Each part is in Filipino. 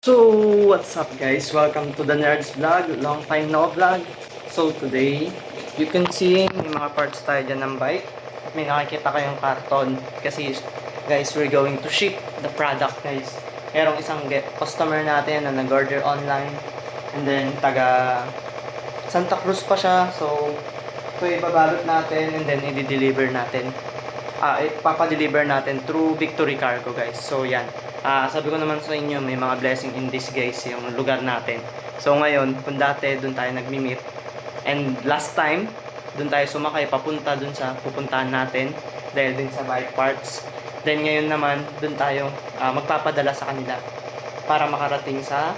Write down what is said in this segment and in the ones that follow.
So, what's up guys? Welcome to the Nerds Vlog. Long time no vlog. So, today, you can see may mga parts tayo dyan ng bike. May nakikita kayong karton. Kasi, guys, we're going to ship the product, guys. Merong isang customer natin na nag-order online. And then, taga Santa Cruz pa siya. So, ito ibabalot natin and then i-deliver natin. Ipapadeliver natin through Victory Cargo, guys. So, yan. Sabi ko naman sa inyo, may mga blessing in disguise yung lugar natin. So, ngayon, kung dati, doon tayo nagmi-meet. And last time, doon tayo sumakay, papunta doon sa pupuntahan natin. Dahil din sa bike parts. Then, ngayon naman, doon tayo magpapadala sa kanila. Para makarating sa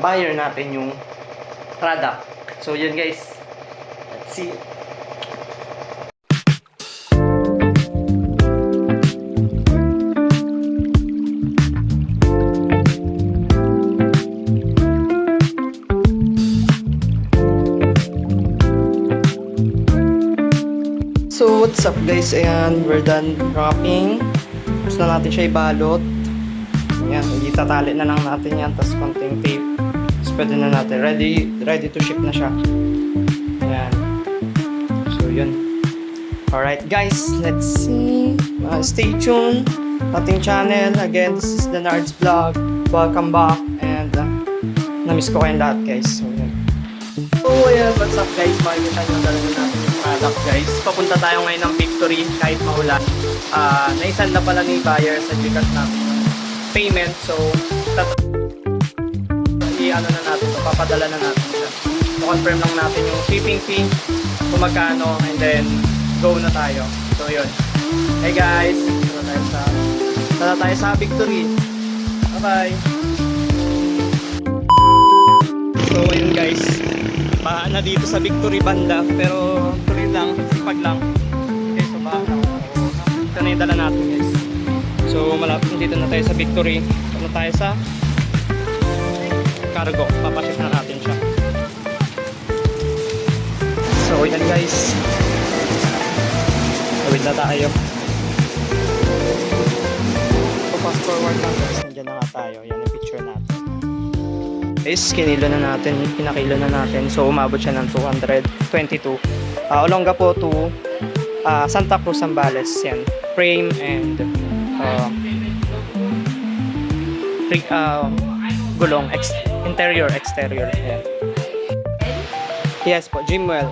buyer natin yung product. So, yun guys. Let's see. So, what's up guys? Ayan, we're done wrapping. Tapos na natin siya ibalot. Ayan, itatali na lang natin yan. Tapos konting tape. Tapos pwede na natin. Ready to ship na siya. Ayan. So, yun. Alright guys, let's see. Stay tuned. Ating channel. Again, this is the Nerds Vlog. Welcome back. And, na-miss ko kayong lahat guys. So, yun. So, ayan, what's up guys? Makikita nyo talaga natin yung product guys. Papunta tayo ngayon ng Victory kahit maulan. Naisan na pala ni buyer sa Gcash natin yung payment. So, i-ano na natin ito, papadala na natin siya. So, confirm lang natin yung shipping fee, kung magkano, and then go na tayo. So, yun. Hey guys, tara tayo sa Victory. Bye-bye! So, ayun guys. Na dito sa Victory banda, pero tuloy lang, sipag lang. Okay, so baka ito na yung dala natin guys. So malapit dito na tayo sa Victory. Ano tayo sa cargo, papaship na natin siya. So yan guys, tawid na tayo. So fast forward lang guys, nandiyan na nga tayo. Yan yung picture natin. Guys, kinilo na natin, pinakilo na natin. So, umabot siya ng 222. Olongapo to Santa Cruz, Zambales. Yan. Frame and gulong. Interior, exterior. Yan. Yes po, Jimwell.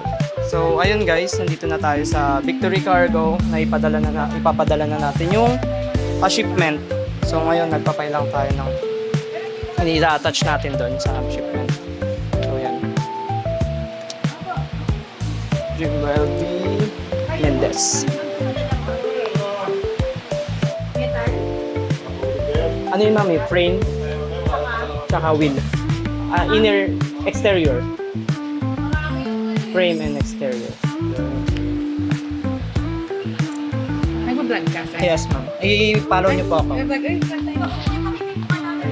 So, ayun guys, nandito na tayo sa Victory Cargo na ipapadala na natin yung shipment. So, ngayon, nagpapay lang tayo ng i-attach natin doon sa shipment. So, yan. Jimwell V. Mendez. Ano yung mami? Frame? Tsaka wheel. Exterior. Frame and exterior. Nag-vlog ka, sir? Yes, ma'am. I-follow niyo po ako.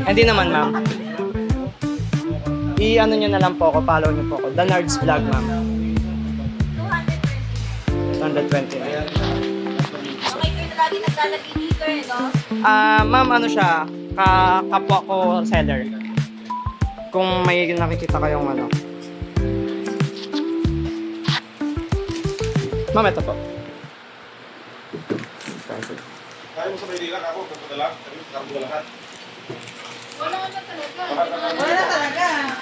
Hindi naman, ma'am. I-ano nyo na lang po ako, follow nyo po ako. The Nerds Vlog, ma'am. 220. Okay, kayo na lagi naglalagay dito eh, no? Ma'am, ano siya? Kapwa ko seller. Kung may nakikita kayong ano. Ma'am, ito po. Kaya mo sa Maynila ako, pupunta lang, kami lahat. Wala na talaga. Wala na talaga.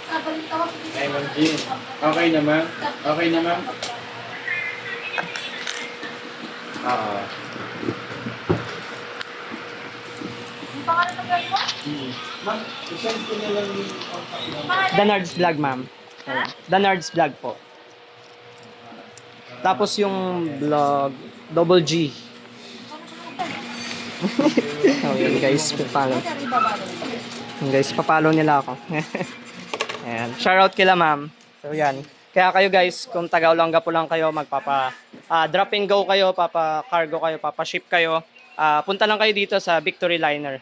Nabalit ako. Ay, Ma'am Jean. Okay na, ma'am? Okay na, ma'am? Yung pangalan ng guy mo? Ma'am, isend ko na lang yung contact number. The Nerds Vlog, ma'am. The Nerds Vlog po. Tapos yung vlog, double G. Oh, yun guys, papalo. Yun guys, papalo nila ako. Ayan. Shoutout kila ma'am. So yan. Kaya kayo guys, kung taga Olongapo lang kayo, drop and go kayo, cargo kayo, ship kayo. Punta lang kayo dito sa Victory Liner.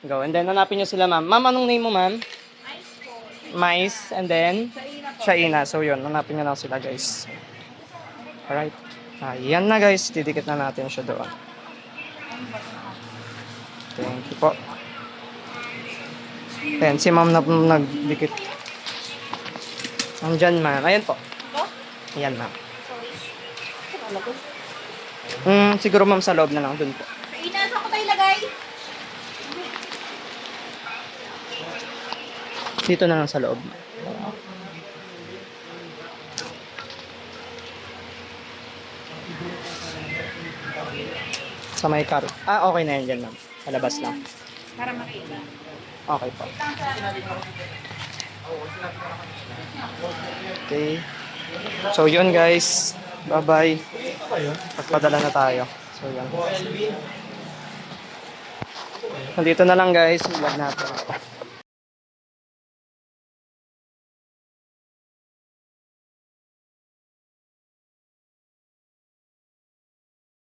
Go. And then hanapin nyo sila ma'am. Ma'am, anong name mo ma'am? Mais. And then? Shaina. So yun, hanapin nyo lang sila guys. Alright. Yan na guys, didikit na natin siya doon. Thank you po. Ayan, si ma'am na nagdikit. Nandyan, ma'am. Ayan po. Ito? Ayan, ma'am. Sorry. Ano ko? Siguro ma'am sa loob na lang dun po. Ina, saan ko tayo ilagay? Dito na lang sa loob. Sa may car. Okay na yan dyan, ma'am. Sa labas lang. Para makita. Okay po. Okay. So, yun guys. Bye-bye. Pagpadala na tayo. So, yun. Nandito na lang guys. Vlog natin.